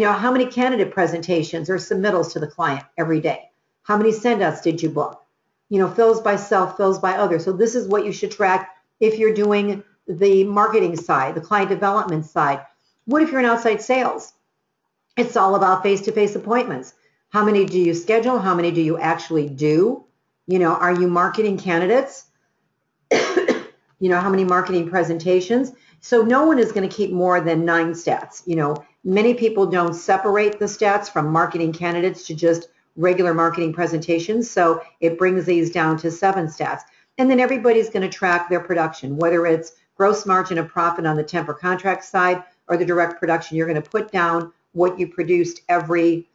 How many candidate presentations or submittals to the client every day? How many send-outs did you book? Fills by self, fills by others. So this is what you should track if you're doing the marketing side, the client development side. What if you're in outside sales? It's all about face-to-face appointments. How many do you schedule? How many do you actually do? Are you marketing candidates? How many marketing presentations? So no one is going to keep more than 9 stats. Many people don't separate the stats from marketing candidates to just regular marketing presentations. So it brings these down to 7 stats. And then everybody's going to track their production, whether it's gross margin of profit on the temp or contract side or the direct production. You're going to put down what you produced every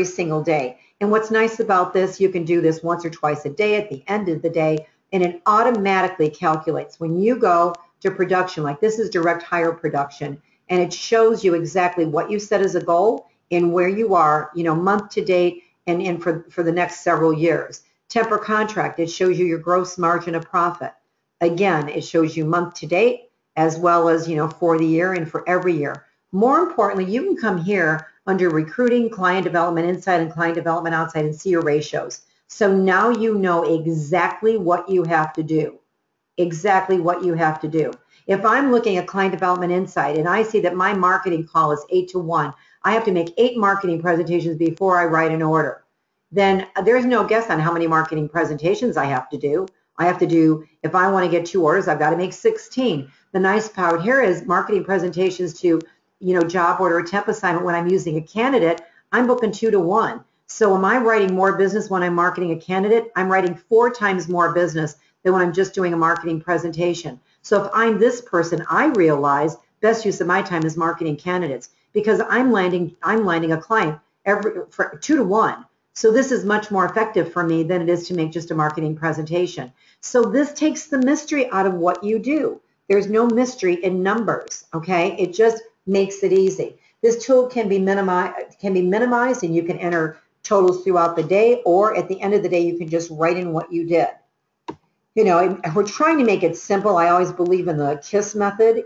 single day. And what's nice about this, you can do this once or twice a day at the end of the day, and it automatically calculates. When you go to production, like this is direct hire production, and it shows you exactly what you set as a goal and where you are, month to date and for the next several years. Temp or contract, it shows you your gross margin of profit. Again, it shows you month to date as well as, for the year and for every year. More importantly, you can come here under recruiting, client development inside, and client development outside and see your ratios. So now you know exactly what you have to do. Exactly what you have to do. If I'm looking at client development insight and I see that my marketing call is 8 to 1, I have to make 8 marketing presentations before I write an order. Then there's no guess on how many marketing presentations I have to do. I have to do, if I want to get 2 orders, I've got to make 16. The nice part here is marketing presentations to, job order or temp assignment when I'm using a candidate, I'm booking 2 to 1. So am I writing more business when I'm marketing a candidate? I'm writing 4 times more business than when I'm just doing a marketing presentation. So if I'm this person, I realize best use of my time is marketing candidates because I'm landing a client for 2 to 1. So this is much more effective for me than it is to make just a marketing presentation. So this takes the mystery out of what you do. There's no mystery in numbers, okay? It just makes it easy. This tool can be minimized and you can enter totals throughout the day, or at the end of the day, you can just write in what you did. We're trying to make it simple. I always believe in the KISS method,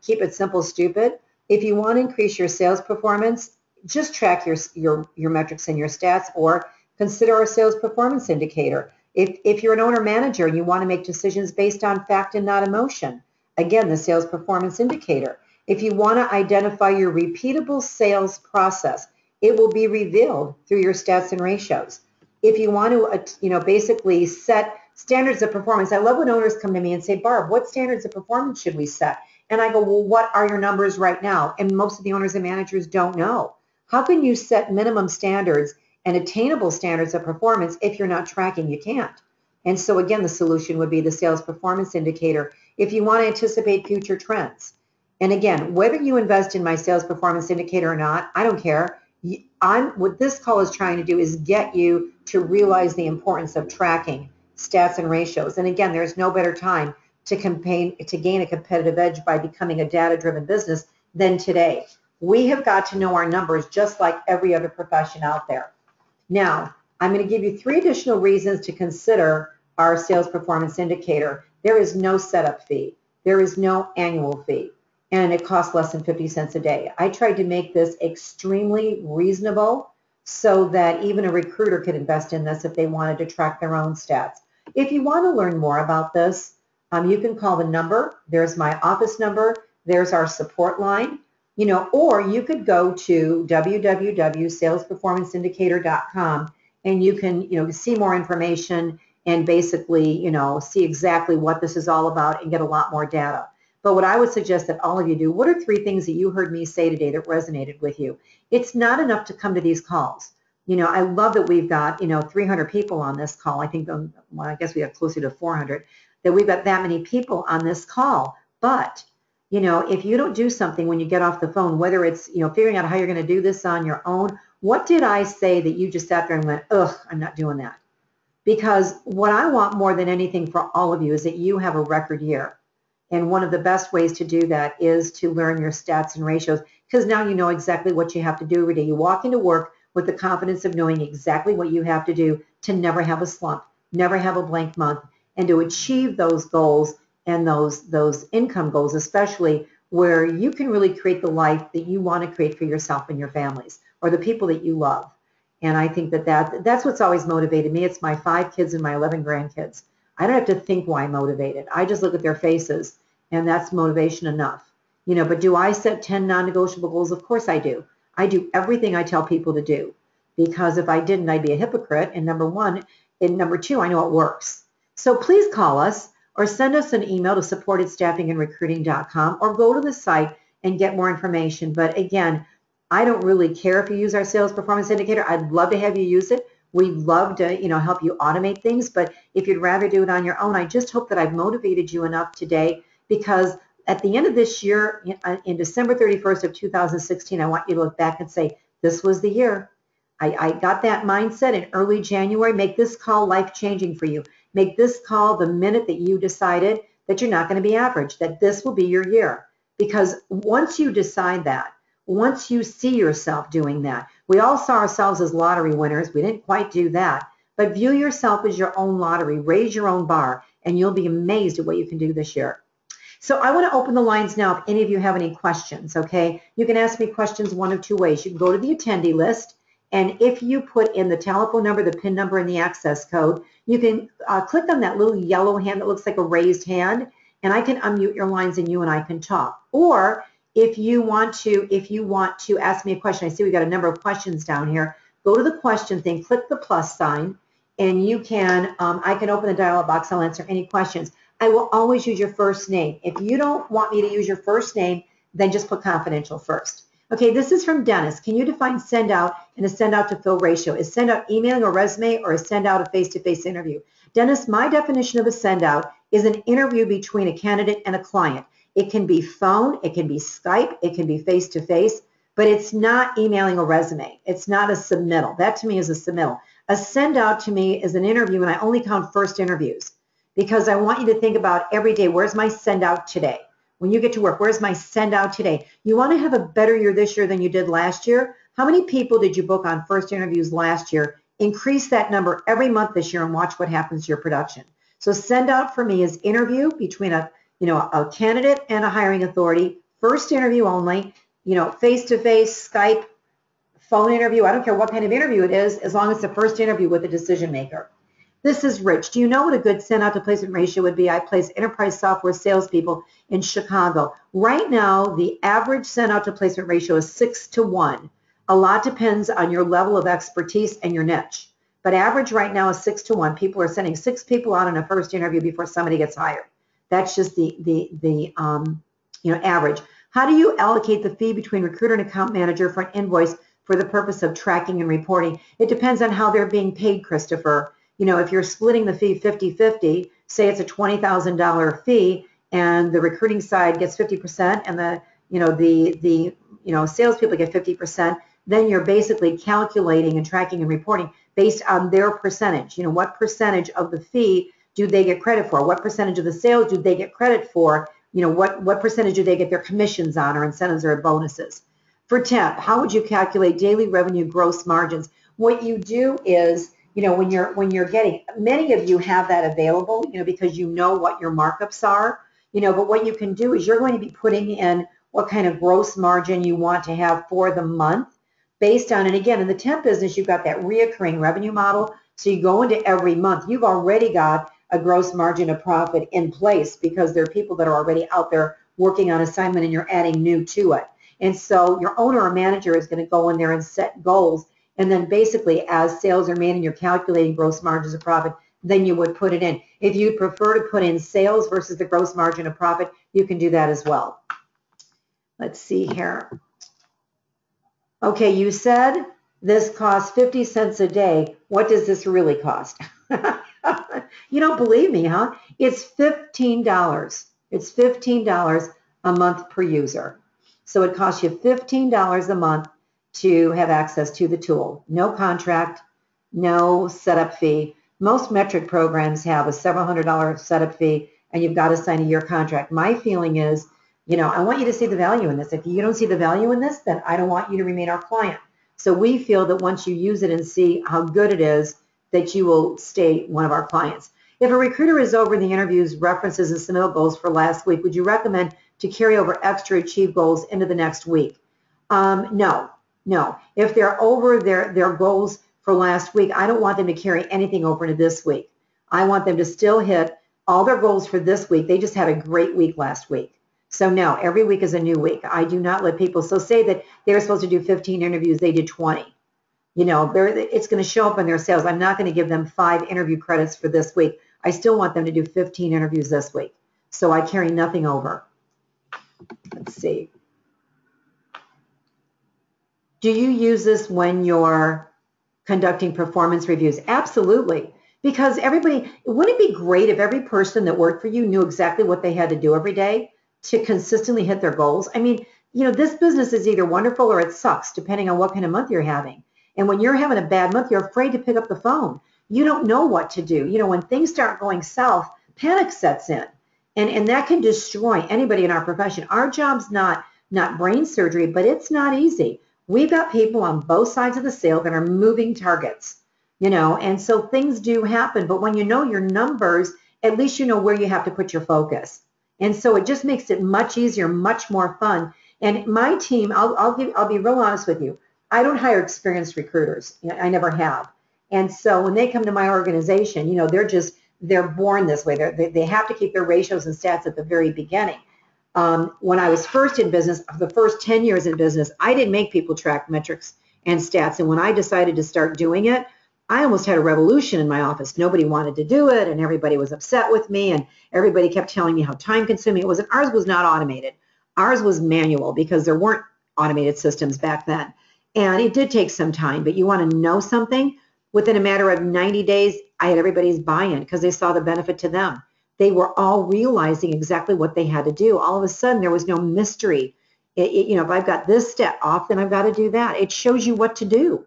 keep it simple, stupid. If you want to increase your sales performance, just track your metrics and your stats, or consider our sales performance indicator. If you're an owner manager and you want to make decisions based on fact and not emotion, again, the sales performance indicator. If you want to identify your repeatable sales process, it will be revealed through your stats and ratios. If you want to, basically set standards of performance. I love when owners come to me and say, Barb, what standards of performance should we set? And I go, well, what are your numbers right now? And most of the owners and managers don't know. How can you set minimum standards and attainable standards of performance if you're not tracking? You can't. And so again, the solution would be the sales performance indicator if you want to anticipate future trends. And again, whether you invest in my sales performance indicator or not, I don't care. What this call is trying to do is get you to realize the importance of tracking stats and ratios. And again, there's no better time to gain a competitive edge by becoming a data-driven business than today. We have got to know our numbers just like every other profession out there. Now, I'm going to give you 3 additional reasons to consider our sales performance indicator. There is no setup fee. There is no annual fee. And it costs less than 50 cents a day. I tried to make this extremely reasonable so that even a recruiter could invest in this if they wanted to track their own stats. If you want to learn more about this, you can call the number. There's my office number. There's our support line. Or you could go to www.salesperformanceindicator.com and you can, see more information and basically, see exactly what this is all about and get a lot more data. But what I would suggest that all of you do, what are 3 things that you heard me say today that resonated with you? It's not enough to come to these calls. I love that we've got, 300 people on this call. I think, well, I guess we have closer to 400, that we've got that many people on this call. But, if you don't do something when you get off the phone, whether it's, figuring out how you're going to do this on your own, what did I say that you just sat there and went, ugh, I'm not doing that? Because what I want more than anything for all of you is that you have a record year. And one of the best ways to do that is to learn your stats and ratios, because now you know exactly what you have to do every day. You walk into work with the confidence of knowing exactly what you have to do to never have a slump, never have a blank month, and to achieve those goals and those income goals, especially where you can really create the life that you want to create for yourself and your families or the people that you love. And I think that's what's always motivated me. It's my 5 kids and my 11 grandkids. I don't have to think why I'm motivated. I just look at their faces, and that's motivation enough. But do I set 10 non-negotiable goals? Of course I do. I do everything I tell people to do, because if I didn't, I'd be a hypocrite. And number 1, and number 2, I know it works. So please call us or send us an email to support@staffingandrecruiting.com or go to the site and get more information. But again, I don't really care if you use our sales performance indicator. I'd love to have you use it. We'd love to, help you automate things. But if you'd rather do it on your own, I just hope that I've motivated you enough today, because at the end of this year, in December 31st of 2016, I want you to look back and say, this was the year. I got that mindset in early January. Make this call life-changing for you. Make this call the minute that you decided that you're not going to be average, that this will be your year. Because once you decide that, once you see yourself doing that, we all saw ourselves as lottery winners. We didn't quite do that. But view yourself as your own lottery. Raise your own bar, and you'll be amazed at what you can do this year. So I want to open the lines now if any of you have any questions, okay? You can ask me questions one of 2 ways. You can go to the attendee list, And if you put in the telephone number, the PIN number, and the access code, you can click on that little yellow hand that looks like a raised hand, and I can unmute your lines and you and I can talk. Or if you want to ask me a question, I see we got a number of questions down here. Go to the question thing, click the plus sign, and you can, I can open the dialog box. I'll answer any questions. I will always use your first name. If you don't want me to use your first name, then just put confidential first. Okay, this is from Dennis. Can you define send out and a send out to fill ratio? Is send out emailing a resume or is send out a face-to-face interview? Dennis, my definition of a send out is an interview between a candidate and a client. It can be phone, it can be Skype, it can be face-to-face, but it's not emailing a resume. It's not a submittal. That to me is a submittal. A send out to me is an interview, and I only count first interviews because I want you to think about every day, where's my send out today? When you get to work, where's my send out today? You want to have a better year this year than you did last year. How many people did you book on first interviews last year? Increase that number every month this year and watch what happens to your production. So send out for me is interview between a candidate and a hiring authority, first interview only, face-to-face, Skype, phone interview. I don't care what kind of interview it is, as long as it's the first interview with a decision maker. This is Rich. Do you know what a good send out to placement ratio would be? I place enterprise software salespeople in Chicago. Right now, the average send out to placement ratio is 6 to 1. A lot depends on your level of expertise and your niche. But average right now is 6 to 1. People are sending 6 people out in a first interview before somebody gets hired. That's just the average. How do you allocate the fee between recruiter and account manager for an invoice for the purpose of tracking and reporting? It depends on how they're being paid, Christopher. If you're splitting the fee 50-50, say it's a $20,000 fee and the recruiting side gets 50% and the salespeople get 50%, then you're basically calculating and tracking and reporting based on their percentage. What percentage of the fee do they get credit for? What percentage of the sales do they get credit for? What percentage do they get their commissions on or incentives or bonuses? For temp, how would you calculate daily revenue gross margins? What you do is, when you're getting, many of you have that available, because you know what your markups are, but what you can do is you're going to be putting in what kind of gross margin you want to have for the month based on, and again, in the temp business, you've got that reoccurring revenue model. So you go into every month, you've already got a gross margin of profit in place because there are people that are already out there working on assignment and you're adding new to it. And so your owner or manager is going to go in there and set goals. And then basically as sales are made and you're calculating gross margins of profit, then you would put it in. If you'd prefer to put in sales versus the gross margin of profit, you can do that as well. Let's see here. Okay, you said this costs 50 cents a day. What does this really cost? You don't believe me, huh? It's $15. It's $15 a month per user. So it costs you $15 a month to have access to the tool. No contract, no setup fee. Most metric programs have a several $100 setup fee and you've got to sign a year contract. My feeling is, I want you to see the value in this. If you don't see the value in this, then I don't want you to remain our client. So we feel that once you use it and see how good it is, that you will stay one of our clients. If a recruiter is over the interviews, references, and submittal goals for last week, would you recommend to carry over extra achieved goals into the next week? No. If they're over their goals for last week, I don't want them to carry anything over into this week. I want them to still hit all their goals for this week. They just had a great week last week. So no, every week is a new week. I do not let people, so say that they were supposed to do 15 interviews, they did 20. It's going to show up in their sales. I'm not going to give them 5 interview credits for this week. I still want them to do 15 interviews this week. So I carry nothing over. Let's see. Do you use this when you're conducting performance reviews? Absolutely. Because wouldn't it be great if every person that worked for you knew exactly what they had to do every day to consistently hit their goals? I mean, this business is either wonderful or it sucks, depending on what kind of month you're having. And when you're having a bad month, you're afraid to pick up the phone. You don't know what to do. When things start going south, panic sets in. And that can destroy anybody in our profession. Our job's not brain surgery, but it's not easy. We've got people on both sides of the sale that are moving targets, and so things do happen. But when you know your numbers, at least you know where you have to put your focus. And so it just makes it much easier, much more fun. And my team, I'll be real honest with you. I don't hire experienced recruiters. I never have. And so when they come to my organization, they're born this way. They have to keep their ratios and stats at the very beginning. When I was first in business, the first 10 years in business, I didn't make people track metrics and stats. And when I decided to start doing it, I almost had a revolution in my office. Nobody wanted to do it, and everybody was upset with me, and everybody kept telling me how time-consuming it was. And ours was not automated. Ours was manual because there weren't automated systems back then. And it did take some time, but you want to know something? Within a matter of 90 days, I had everybody's buy-in because they saw the benefit to them. They were all realizing exactly what they had to do. All of a sudden, there was no mystery. If I've got this step off, then I've got to do that. It shows you what to do.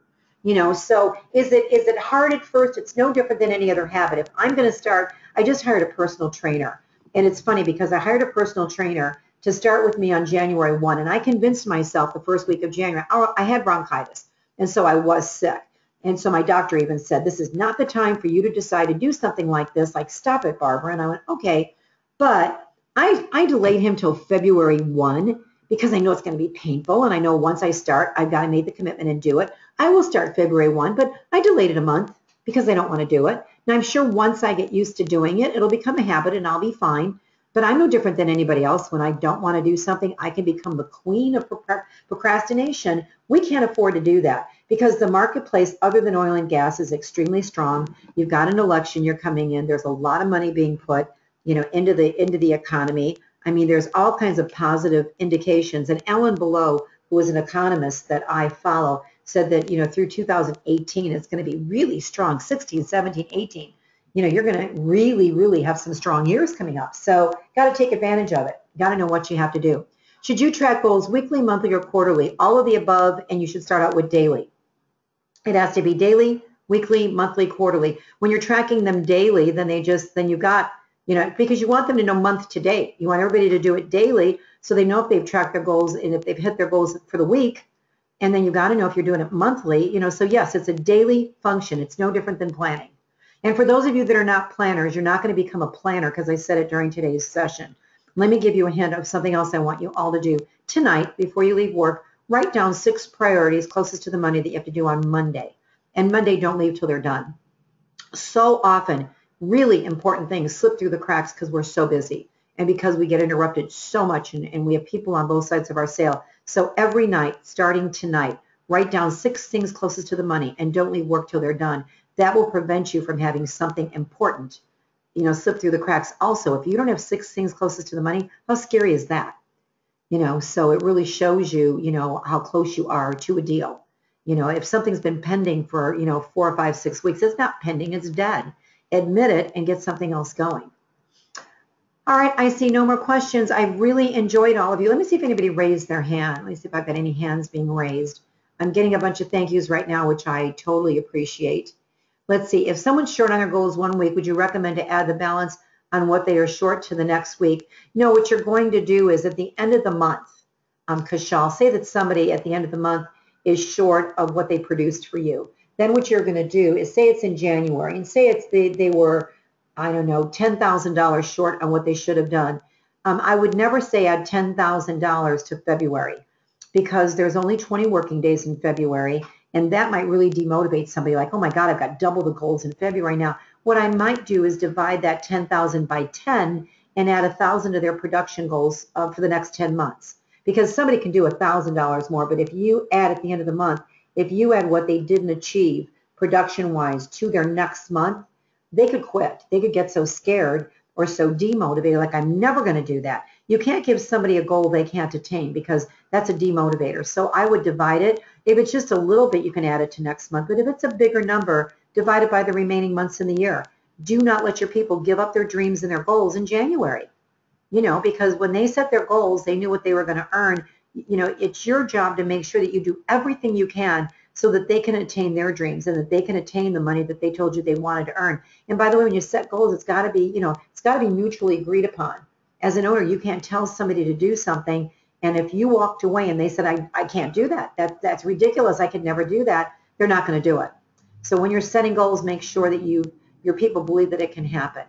So is it hard at first? It's no different than any other habit. If I'm going to start, I just hired a personal trainer. And it's funny because I hired a personal trainer to start with me on January 1. And I convinced myself the first week of January, I had bronchitis. And so I was sick. And so my doctor even said, this is not the time for you to decide to do something like this. Like, stop it, Barbara. And I went, okay. But I delayed him till February 1 because I know it's going to be painful. And I know once I start, I've got to make the commitment and do it. I will start February 1, but I delayed it a month because I don't want to do it. And I'm sure once I get used to doing it, it'll become a habit and I'll be fine. But I'm no different than anybody else. When I don't want to do something, I can become the queen of procrastination. We can't afford to do that because the marketplace, other than oil and gas, is extremely strong. You've got an election you're coming in. There's a lot of money being put, into the economy. I mean, there's all kinds of positive indications. And Ellen Below, who is an economist that I follow, said that, through 2018, it's going to be really strong, 16, 17, 18. You're going to really, really have some strong years coming up. So got to take advantage of it. Got to know what you have to do. Should you track goals weekly, monthly, or quarterly? All of the above, and you should start out with daily. It has to be daily, weekly, monthly, quarterly. When you're tracking them daily, then you got, because you want them to know month to date. You want everybody to do it daily so they know if they've tracked their goals and if they've hit their goals for the week. And then you got to know if you're doing it monthly, so yes, it's a daily function. It's no different than planning. And for those of you that are not planners, you're not going to become a planner because I said it during today's session. Let me give you a hint of something else I want you all to do. Tonight, before you leave work, write down 6 priorities closest to the money that you have to do on Monday. And Monday, don't leave till they're done. So often, really important things slip through the cracks because we're so busy and because we get interrupted so much and we have people on both sides of our sale. So every night, starting tonight, write down 6 things closest to the money and don't leave work till they're done. That will prevent you from having something important, slip through the cracks. Also, if you don't have 6 things closest to the money, how scary is that? So it really shows you, how close you are to a deal. If something's been pending for, 4 or 5, 6 weeks, it's not pending, it's dead. Admit it and get something else going. All right, I see no more questions. I really enjoyed all of you. Let me see if anybody raised their hand. Let me see if I've got any hands being raised. I'm getting a bunch of thank yous right now, which I totally appreciate. Let's see, if someone's short on their goals 1 week, would you recommend to add the balance on what they are short to the next week? No, what you're going to do is at the end of the month, Kashal, say that somebody at the end of the month is short of what they produced for you. Then what you're going to do is say it's in January and say they were, I don't know, $10,000 short on what they should have done. I would never say add $10,000 to February because there's only 20 working days in February. And that might really demotivate somebody like, oh my God, I've got double the goals in February now. What I might do is divide that 10,000 by 10 and add 1,000 to their production goals for the next 10 months. Because somebody can do $1,000 more, but if you add at the end of the month, if you add what they didn't achieve production-wise to their next month, they could quit. They could get so scared or so demotivated, like I'm never going to do that. You can't give somebody a goal they can't attain because that's a demotivator. So I would divide it. If it's just a little bit, you can add it to next month. But if it's a bigger number, divide it by the remaining months in the year. Do not let your people give up their dreams and their goals in January. Because when they set their goals, they knew what they were going to earn. It's your job to make sure that you do everything you can so that they can attain their dreams and that they can attain the money that they told you they wanted to earn. And by the way, when you set goals, it's got to be, it's got to be mutually agreed upon. As an owner, you can't tell somebody to do something, and if you walked away and they said, I can't do that, that's ridiculous, I could never do that, they're not going to do it. So when you're setting goals, make sure that your people believe that it can happen.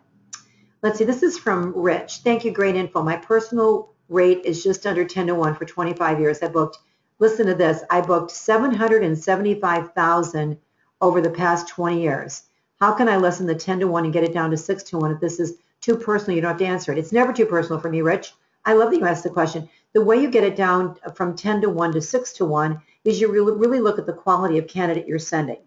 Let's see, this is from Rich. Thank you, great info. My personal rate is just under 10 to 1 for 25 years. I booked Listen to this. I booked 775,000 over the past 20 years. How can I lessen the 10 to 1 and get it down to 6 to 1 if this is too personal? You don't have to answer it. It's never too personal for me, Rich. I love that you asked the question. The way you get it down from 10 to 1 to 6 to 1 is you really look at the quality of candidate you're sending.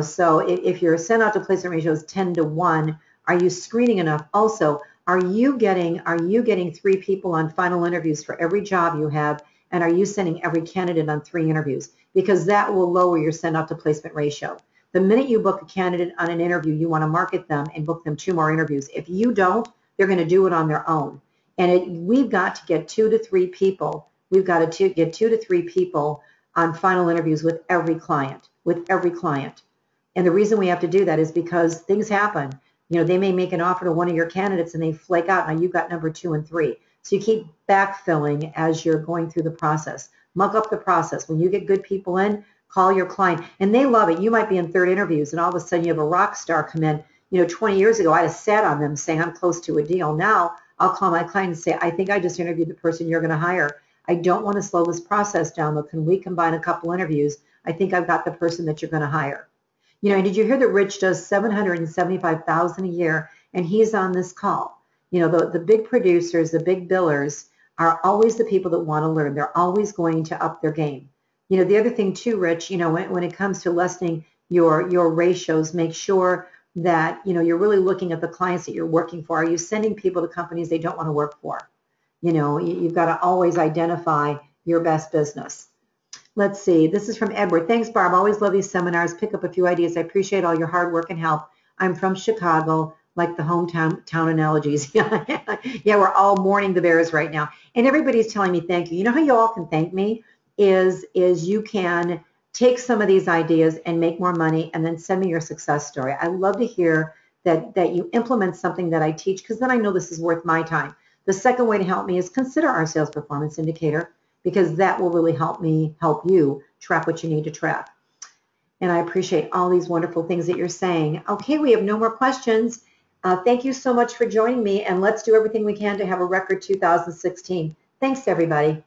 So if your send out to placement ratio is 10 to 1, are you screening enough? Also, are you getting 3 people on final interviews for every job you have? And are you sending every candidate on 3 interviews? Because that will lower your send out to placement ratio. The minute you book a candidate on an interview, you want to market them and book them 2 more interviews. If you don't, they're going to do it on their own. And we've got to get 2 to 3 people. We've got to get 2 to 3 people on final interviews with every client, And the reason we have to do that is because things happen. They may make an offer to one of your candidates and they flake out. Now you've got number 2 and 3. So you keep backfilling as you're going through the process. Muck up the process. When you get good people in, call your client. And they love it. You might be in 3rd interviews and all of a sudden you have a rock star come in. 20 years ago, I'd have sat on them saying I'm close to a deal. Now I'll call my client and say, I think I just interviewed the person you're going to hire. I don't want to slow this process down, but can we combine a couple interviews? I think I've got the person that you're going to hire. And did you hear that Rich does $775,000 a year and he's on this call? The big producers, the big billers are always the people that want to learn. They're always going to up their game. The other thing too, Rich, when it comes to lessening your ratios, make sure that, you're really looking at the clients that you're working for. Are you sending people to companies they don't want to work for? You've got to always identify your best business. Let's see. This is from Edward. Thanks, Barb. Always love these seminars. Pick up a few ideas. I appreciate all your hard work and help. I'm from Chicago, like the hometown analogies. Yeah, we're all mourning the Bears right now. And everybody's telling me thank you. You know how you all can thank me? Is you can take some of these ideas and make more money and then send me your success story. I love to hear that you implement something that I teach because then I know this is worth my time. The second way to help me is consider our sales performance indicator because that will really help you track what you need to track. And I appreciate all these wonderful things that you're saying. Okay, we have no more questions. Thank you so much for joining me, and let's do everything we can to have a record 2016. Thanks, everybody.